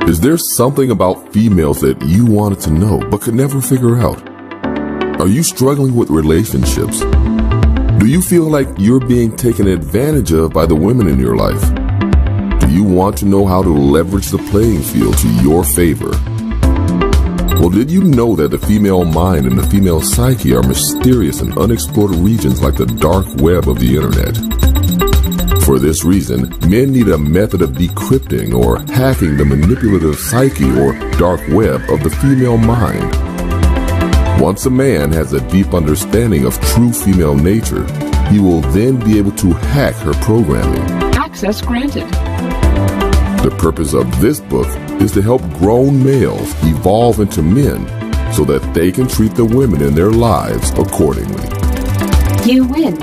Is there something about females that you wanted to know but could never figure out? Are you struggling with relationships? Do you feel like you're being taken advantage of by the women in your life? Do you want to know how to leverage the playing field to your favor? Well, did you know that the female mind and the female psyche are mysterious and unexplored regions like the dark web of the internet? For this reason, men need a method of decrypting or hacking the manipulative psyche or dark web of the female mind. Once a man has a deep understanding of true female nature, he will then be able to hack her programming. Access granted. The purpose of this book is to help grown males evolve into men so that they can treat the women in their lives accordingly. You win.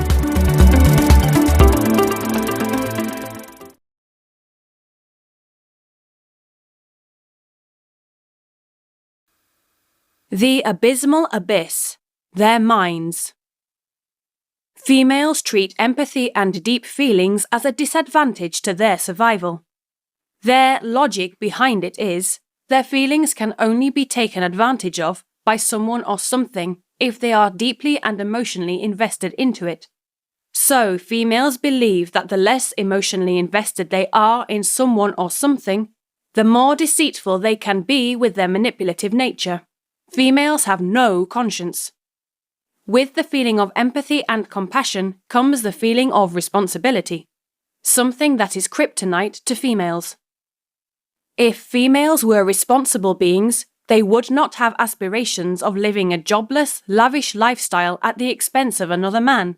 The abysmal abyss, their minds. Females treat empathy and deep feelings as a disadvantage to their survival. Their logic behind it is, their feelings can only be taken advantage of by someone or something if they are deeply and emotionally invested into it. So, females believe that the less emotionally invested they are in someone or something, the more deceitful they can be with their manipulative nature. Females have no conscience. With the feeling of empathy and compassion comes the feeling of responsibility, something that is kryptonite to females. If females were responsible beings, they would not have aspirations of living a jobless, lavish lifestyle at the expense of another man.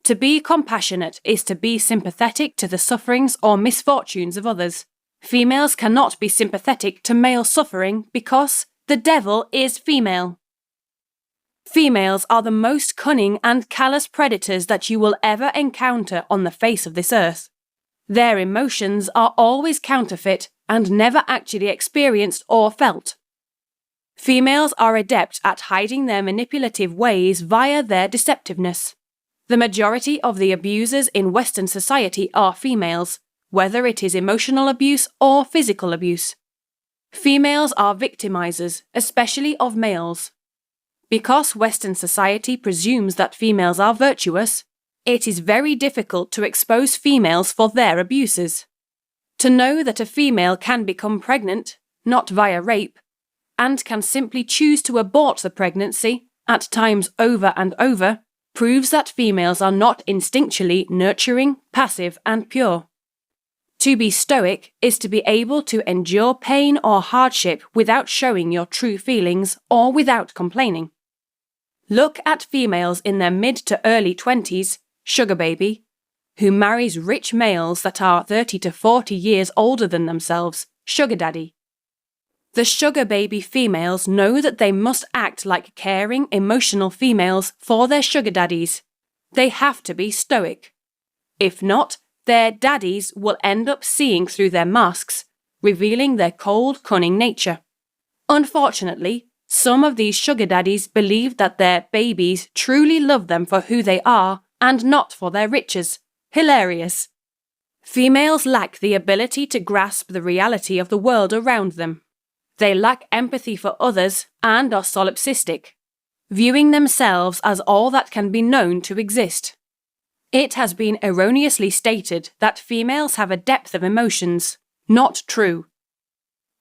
To be compassionate is to be sympathetic to the sufferings or misfortunes of others. Females cannot be sympathetic to male suffering because the devil is female. Females are the most cunning and callous predators that you will ever encounter on the face of this earth. Their emotions are always counterfeit and never actually experienced or felt. Females are adept at hiding their manipulative ways via their deceptiveness. The majority of the abusers in Western society are females, whether it is emotional abuse or physical abuse. Females are victimizers, especially of males. Because Western society presumes that females are virtuous, it is very difficult to expose females for their abuses. To know that a female can become pregnant, not via rape, and can simply choose to abort the pregnancy, at times over and over, proves that females are not instinctually nurturing, passive, and pure. To be stoic is to be able to endure pain or hardship without showing your true feelings or without complaining. Look at females in their mid to early 20s, sugar baby, who marries rich males that are 30 to 40 years older than themselves, sugar daddy. The sugar baby females know that they must act like caring, emotional females for their sugar daddies. They have to be stoic. If not, their daddies will end up seeing through their masks, revealing their cold, cunning nature. Unfortunately, some of these sugar daddies believe that their babies truly love them for who they are and not for their riches. Hilarious. Females lack the ability to grasp the reality of the world around them. They lack empathy for others and are solipsistic, viewing themselves as all that can be known to exist. It has been erroneously stated that females have a depth of emotions. Not true.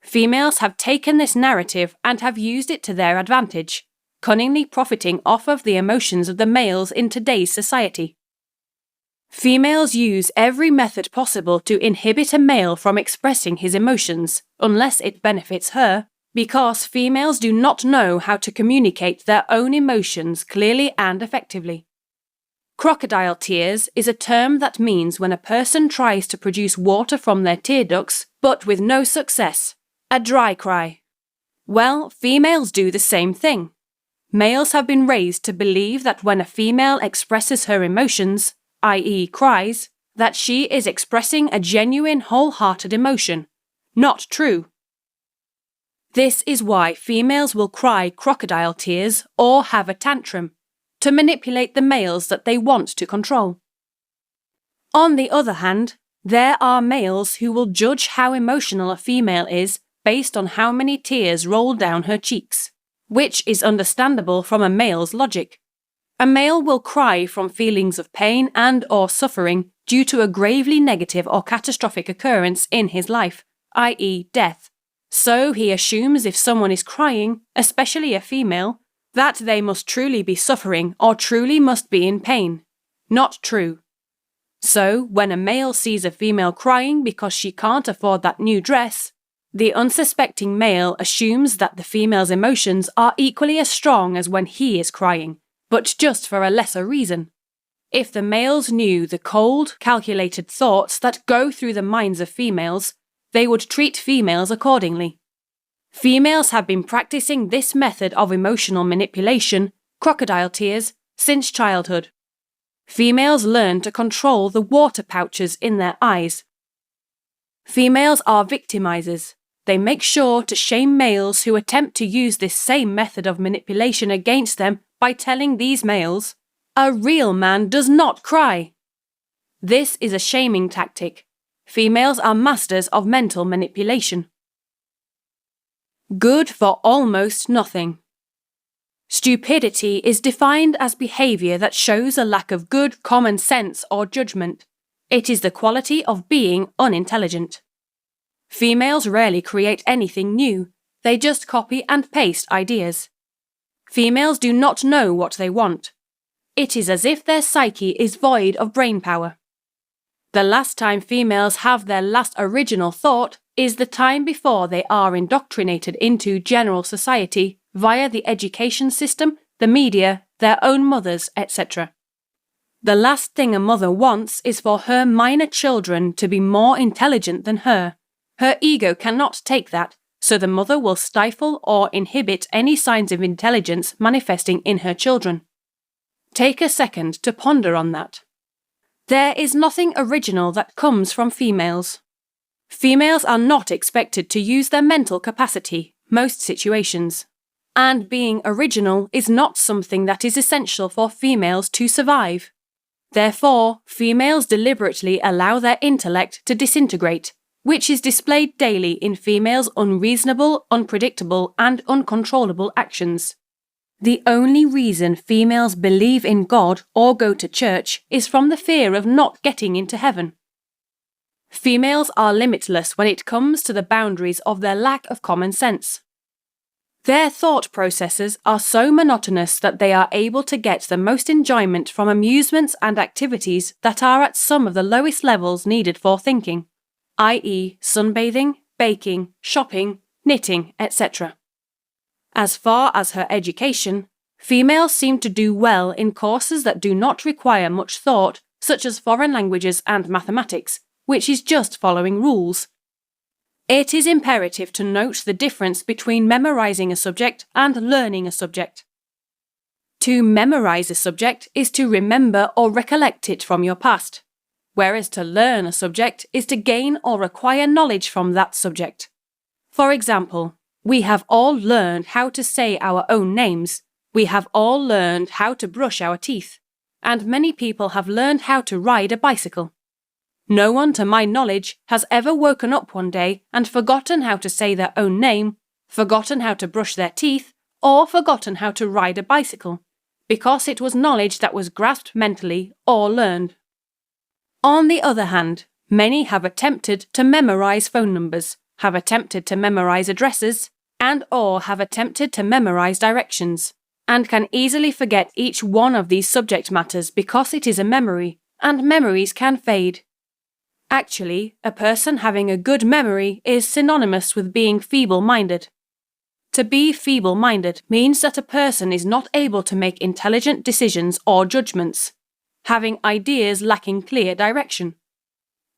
Females have taken this narrative and have used it to their advantage, cunningly profiting off of the emotions of the males in today's society. Females use every method possible to inhibit a male from expressing his emotions, unless it benefits her, because females do not know how to communicate their own emotions clearly and effectively. Crocodile tears is a term that means when a person tries to produce water from their tear ducts, but with no success. A dry cry. Well, females do the same thing. Males have been raised to believe that when a female expresses her emotions, i.e. cries, that she is expressing a genuine, wholehearted emotion. Not true. This is why females will cry crocodile tears or have a tantrum, to manipulate the males that they want to control. On the other hand, there are males who will judge how emotional a female is based on how many tears roll down her cheeks, which is understandable from a male's logic. A male will cry from feelings of pain and/or suffering due to a gravely negative or catastrophic occurrence in his life, i.e., death. So he assumes if someone is crying, especially a female, that they must truly be suffering or truly must be in pain. Not true. So, when a male sees a female crying because she can't afford that new dress, the unsuspecting male assumes that the female's emotions are equally as strong as when he is crying, but just for a lesser reason. If the males knew the cold, calculated thoughts that go through the minds of females, they would treat females accordingly. Females have been practicing this method of emotional manipulation, crocodile tears, since childhood. Females learn to control the water pouches in their eyes. Females are victimizers. They make sure to shame males who attempt to use this same method of manipulation against them by telling these males, "A real man does not cry." This is a shaming tactic. Females are masters of mental manipulation. Good for almost nothing. Stupidity is defined as behavior that shows a lack of good common sense or judgment. It is the quality of being unintelligent. Females rarely create anything new. They just copy and paste ideas. Females do not know what they want. It is as if their psyche is void of brain power. The last time females have their last original thought is the time before they are indoctrinated into general society via the education system, the media, their own mothers, etc. The last thing a mother wants is for her minor children to be more intelligent than her. Her ego cannot take that, so the mother will stifle or inhibit any signs of intelligence manifesting in her children. Take a second to ponder on that. There is nothing original that comes from females. Females are not expected to use their mental capacity, most situations. And being original is not something that is essential for females to survive. Therefore, females deliberately allow their intellect to disintegrate, which is displayed daily in females' unreasonable, unpredictable, and uncontrollable actions. The only reason females believe in God or go to church is from the fear of not getting into heaven. Females are limitless when it comes to the boundaries of their lack of common sense. Their thought processes are so monotonous that they are able to get the most enjoyment from amusements and activities that are at some of the lowest levels needed for thinking, i.e., sunbathing, baking, shopping, knitting, etc. As far as her education, females seem to do well in courses that do not require much thought, such as foreign languages and mathematics, which is just following rules. It is imperative to note the difference between memorizing a subject and learning a subject. To memorize a subject is to remember or recollect it from your past, whereas to learn a subject is to gain or acquire knowledge from that subject. For example, we have all learned how to say our own names, we have all learned how to brush our teeth, and many people have learned how to ride a bicycle. No one, to my knowledge, has ever woken up one day and forgotten how to say their own name, forgotten how to brush their teeth, or forgotten how to ride a bicycle, because it was knowledge that was grasped mentally or learned. On the other hand, many have attempted to memorize phone numbers, have attempted to memorize addresses, and/or have attempted to memorize directions, and can easily forget each one of these subject matters because it is a memory, and memories can fade. Actually, a person having a good memory is synonymous with being feeble-minded. To be feeble-minded means that a person is not able to make intelligent decisions or judgments, having ideas lacking clear direction.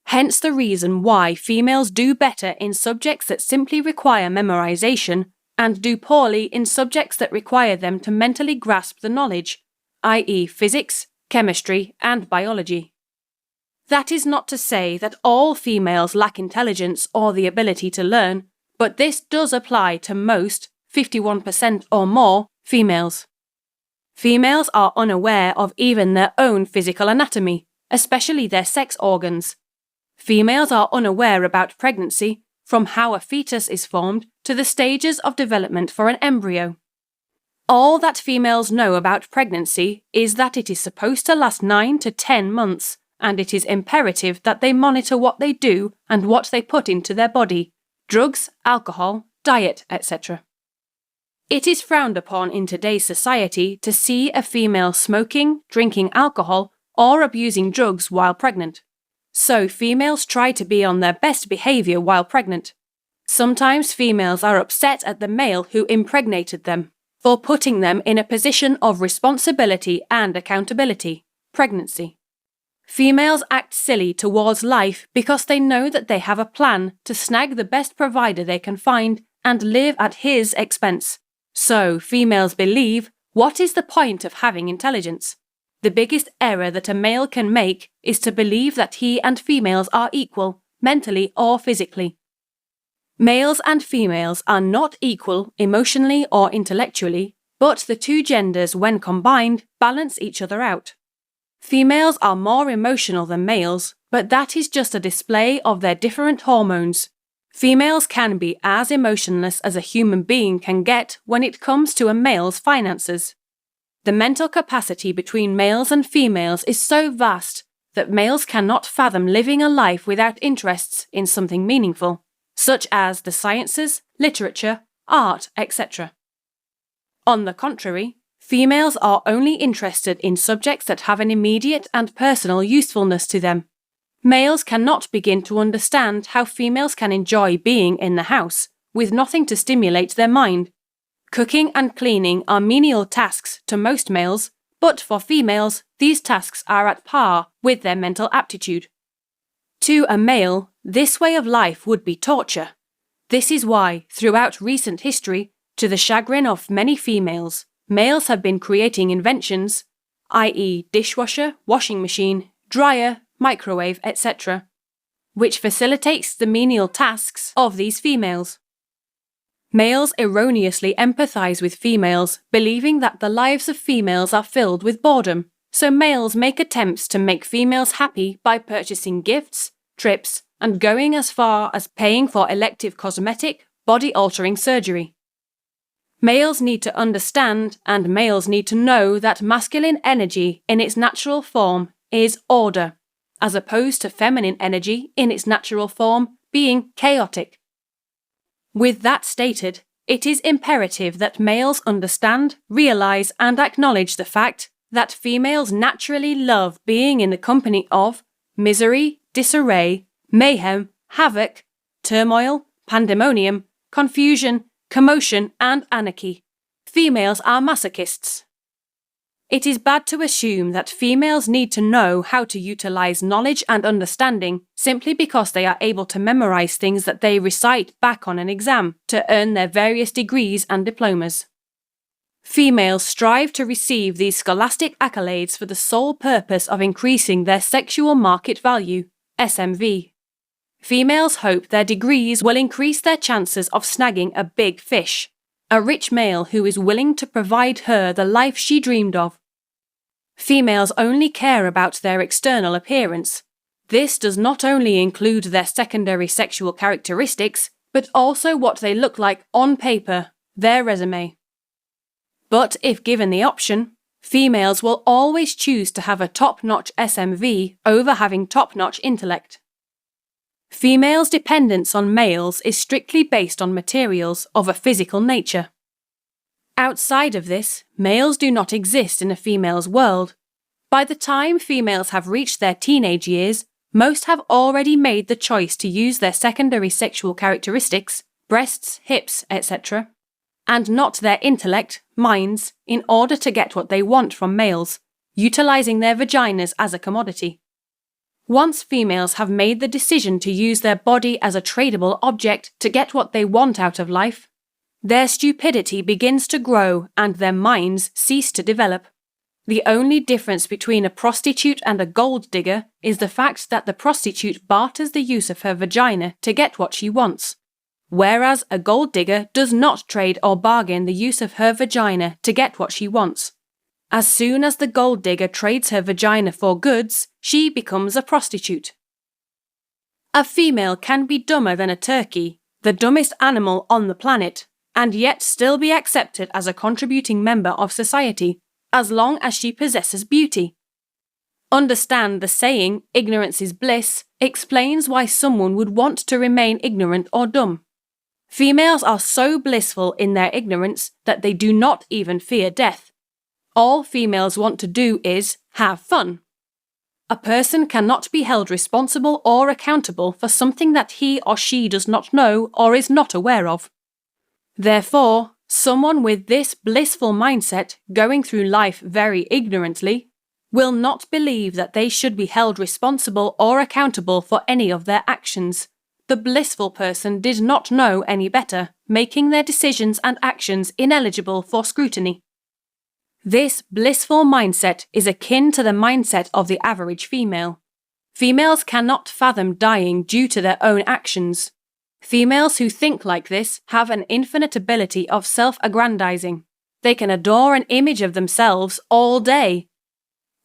Hence the reason why females do better in subjects that simply require memorization and do poorly in subjects that require them to mentally grasp the knowledge, i.e. physics, chemistry, and biology. That is not to say that all females lack intelligence or the ability to learn, but this does apply to most, 51% or more, females. Females are unaware of even their own physical anatomy, especially their sex organs. Females are unaware about pregnancy, from how a fetus is formed to the stages of development for an embryo. All that females know about pregnancy is that it is supposed to last 9 to 10 months, and it is imperative that they monitor what they do and what they put into their body, drugs, alcohol, diet, etc. It is frowned upon in today's society to see a female smoking, drinking alcohol, or abusing drugs while pregnant. So females try to be on their best behaviour while pregnant. Sometimes females are upset at the male who impregnated them for putting them in a position of responsibility and accountability, pregnancy. Females act silly towards life because they know that they have a plan to snag the best provider they can find and live at his expense. So females believe, what is the point of having intelligence? The biggest error that a male can make is to believe that he and females are equal, mentally or physically. Males and females are not equal emotionally or intellectually, but the two genders, when combined, balance each other out. Females are more emotional than males, but that is just a display of their different hormones. Females can be as emotionless as a human being can get when it comes to a male's finances. The mental capacity between males and females is so vast that males cannot fathom living a life without interests in something meaningful, such as the sciences, literature, art, etc. On the contrary, females are only interested in subjects that have an immediate and personal usefulness to them. Males cannot begin to understand how females can enjoy being in the house, with nothing to stimulate their mind. Cooking and cleaning are menial tasks to most males, but for females, these tasks are at par with their mental aptitude. To a male, this way of life would be torture. This is why, throughout recent history, to the chagrin of many females, males have been creating inventions, i.e. dishwasher, washing machine, dryer, microwave, etc., which facilitates the menial tasks of these females. Males erroneously empathize with females, believing that the lives of females are filled with boredom, so males make attempts to make females happy by purchasing gifts, trips, and going as far as paying for elective cosmetic, body-altering surgery. Males need to understand and males need to know that masculine energy in its natural form is order, as opposed to feminine energy in its natural form being chaotic. With that stated, it is imperative that males understand, realize, and acknowledge the fact that females naturally love being in the company of misery, disarray, mayhem, havoc, turmoil, pandemonium, confusion, commotion, and anarchy. Females are masochists. It is bad to assume that females need to know how to utilize knowledge and understanding simply because they are able to memorize things that they recite back on an exam to earn their various degrees and diplomas. Females strive to receive these scholastic accolades for the sole purpose of increasing their sexual market value, SMV. Females hope their degrees will increase their chances of snagging a big fish, a rich male who is willing to provide her the life she dreamed of. Females only care about their external appearance. This does not only include their secondary sexual characteristics, but also what they look like on paper, their resume. But if given the option, females will always choose to have a top-notch SMV over having top-notch intellect. Females' dependence on males is strictly based on materials of a physical nature. Outside of this, males do not exist in a female's world. By the time females have reached their teenage years, most have already made the choice to use their secondary sexual characteristics, breasts, hips, etc., and not their intellect, minds, in order to get what they want from males, utilizing their vaginas as a commodity. Once females have made the decision to use their body as a tradable object to get what they want out of life, their stupidity begins to grow and their minds cease to develop. The only difference between a prostitute and a gold digger is the fact that the prostitute barters the use of her vagina to get what she wants, whereas a gold digger does not trade or bargain the use of her vagina to get what she wants. As soon as the gold digger trades her vagina for goods, she becomes a prostitute. A female can be dumber than a turkey, the dumbest animal on the planet, and yet still be accepted as a contributing member of society, as long as she possesses beauty. Understand the saying, ignorance is bliss, explains why someone would want to remain ignorant or dumb. Females are so blissful in their ignorance that they do not even fear death. All females want to do is have fun. A person cannot be held responsible or accountable for something that he or she does not know or is not aware of. Therefore, someone with this blissful mindset going through life very ignorantly will not believe that they should be held responsible or accountable for any of their actions. The blissful person did not know any better, making their decisions and actions ineligible for scrutiny. This blissful mindset is akin to the mindset of the average female. Females cannot fathom dying due to their own actions. Females who think like this have an infinite ability of self-aggrandizing. They can adore an image of themselves all day.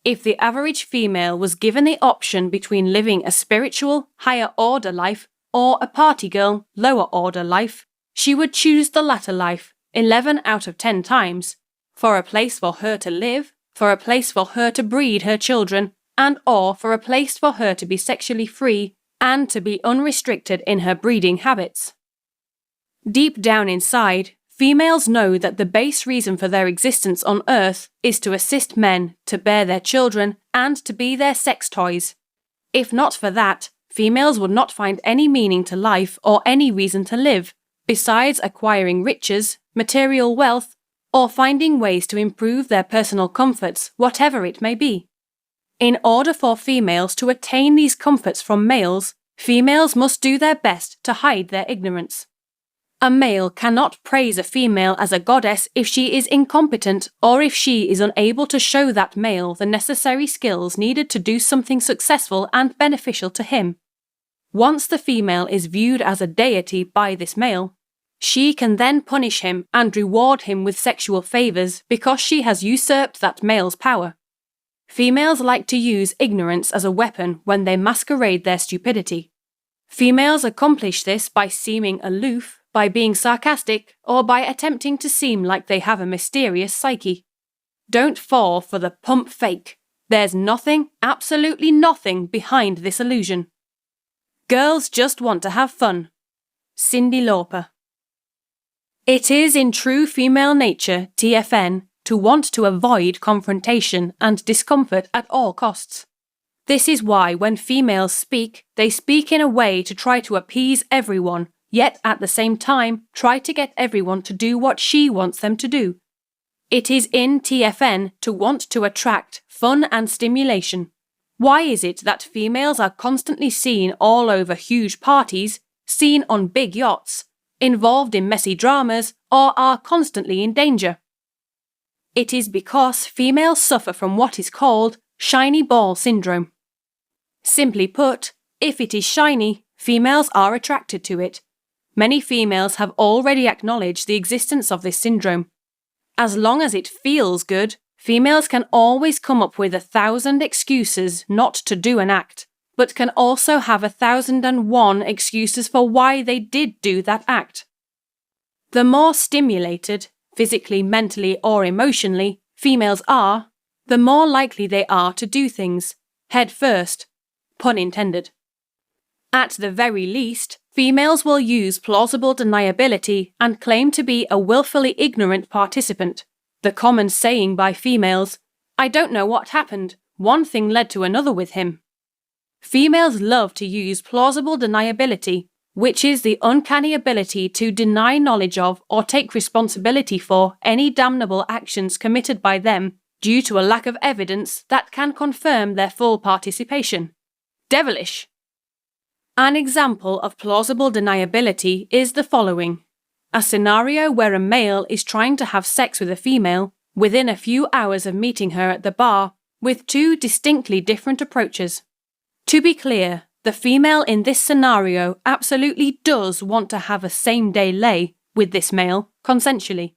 If the average female was given the option between living a spiritual, higher-order life or a party girl, lower-order life, she would choose the latter life 11 out of 10 times. For a place for her to live, for a place for her to breed her children, and/or for a place for her to be sexually free and to be unrestricted in her breeding habits. Deep down inside, females know that the base reason for their existence on Earth is to assist men, to bear their children, and to be their sex toys. If not for that, females would not find any meaning to life or any reason to live, besides acquiring riches, material wealth, or finding ways to improve their personal comforts, whatever it may be. In order for females to attain these comforts from males, females must do their best to hide their ignorance. A male cannot praise a female as a goddess if she is incompetent or if she is unable to show that male the necessary skills needed to do something successful and beneficial to him. Once the female is viewed as a deity by this male, she can then punish him and reward him with sexual favors because she has usurped that male's power. Females like to use ignorance as a weapon when they masquerade their stupidity. Females accomplish this by seeming aloof, by being sarcastic, or by attempting to seem like they have a mysterious psyche. Don't fall for the pump fake. There's nothing, absolutely nothing behind this illusion. Girls just want to have fun. Cyndi Lauper. It is in true female nature, TFN, to want to avoid confrontation and discomfort at all costs. This is why when females speak, they speak in a way to try to appease everyone, yet at the same time try to get everyone to do what she wants them to do. It is in TFN to want to attract fun and stimulation. Why is it that females are constantly seen all over huge parties, seen on big yachts, involved in messy dramas, or are constantly in danger? It is because females suffer from what is called shiny ball syndrome. Simply put, if it is shiny, females are attracted to it. Many females have already acknowledged the existence of this syndrome. As long as it feels good, females can always come up with 1,000 excuses not to do an act, but can also have 1,001 excuses for why they did do that act. The more stimulated, physically, mentally, or emotionally, females are, the more likely they are to do things, head first, pun intended. At the very least, females will use plausible deniability and claim to be a willfully ignorant participant. The common saying by females, "I don't know what happened, one thing led to another with him." Females love to use plausible deniability, which is the uncanny ability to deny knowledge of or take responsibility for any damnable actions committed by them due to a lack of evidence that can confirm their full participation. Devilish! An example of plausible deniability is the following. A scenario where a male is trying to have sex with a female within a few hours of meeting her at the bar with two distinctly different approaches. To be clear, the female in this scenario absolutely does want to have a same-day lay with this male consensually.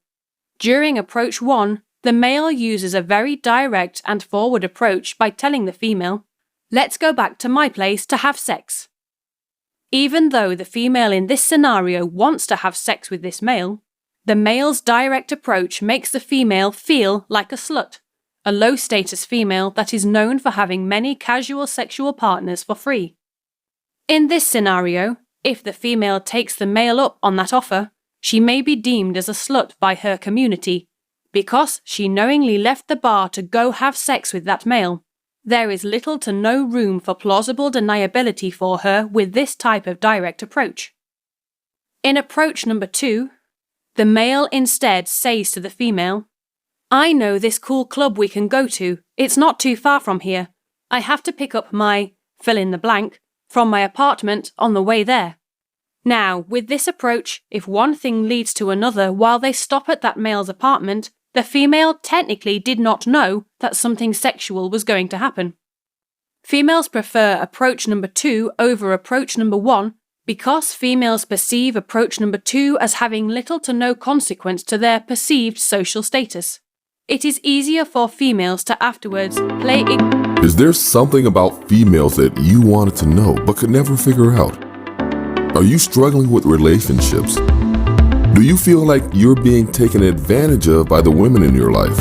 During approach 1, the male uses a very direct and forward approach by telling the female, "Let's go back to my place to have sex." Even though the female in this scenario wants to have sex with this male, the male's direct approach makes the female feel like a slut, a low-status female that is known for having many casual sexual partners for free. In this scenario, if the female takes the male up on that offer, she may be deemed as a slut by her community, because she knowingly left the bar to go have sex with that male. There is little to no room for plausible deniability for her with this type of direct approach. In approach number 2, the male instead says to the female, "I know this cool club we can go to. It's not too far from here. I have to pick up my fill in the blank from my apartment on the way there." Now, with this approach, if one thing leads to another while they stop at that male's apartment, the female technically did not know that something sexual was going to happen. Females prefer approach number 2 over approach number 1 because females perceive approach number 2 as having little to no consequence to their perceived social status. It is easier for females to afterwards play it. Is there something about females that you wanted to know but could never figure out? Are you struggling with relationships? Do you feel like you're being taken advantage of by the women in your life?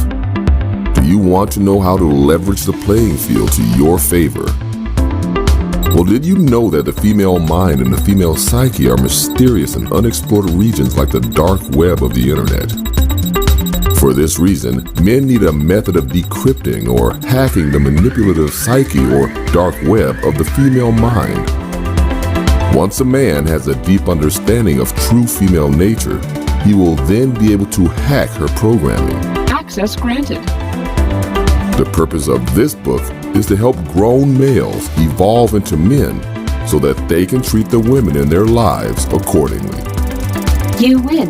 Do you want to know how to leverage the playing field to your favor? Well, did you know that the female mind and the female psyche are mysterious and unexplored regions like the dark web of the internet? For this reason, men need a method of decrypting or hacking the manipulative psyche or dark web of the female mind. Once a man has a deep understanding of true female nature, he will then be able to hack her programming. Access granted. The purpose of this book is to help grown males evolve into men so that they can treat the women in their lives accordingly. You win.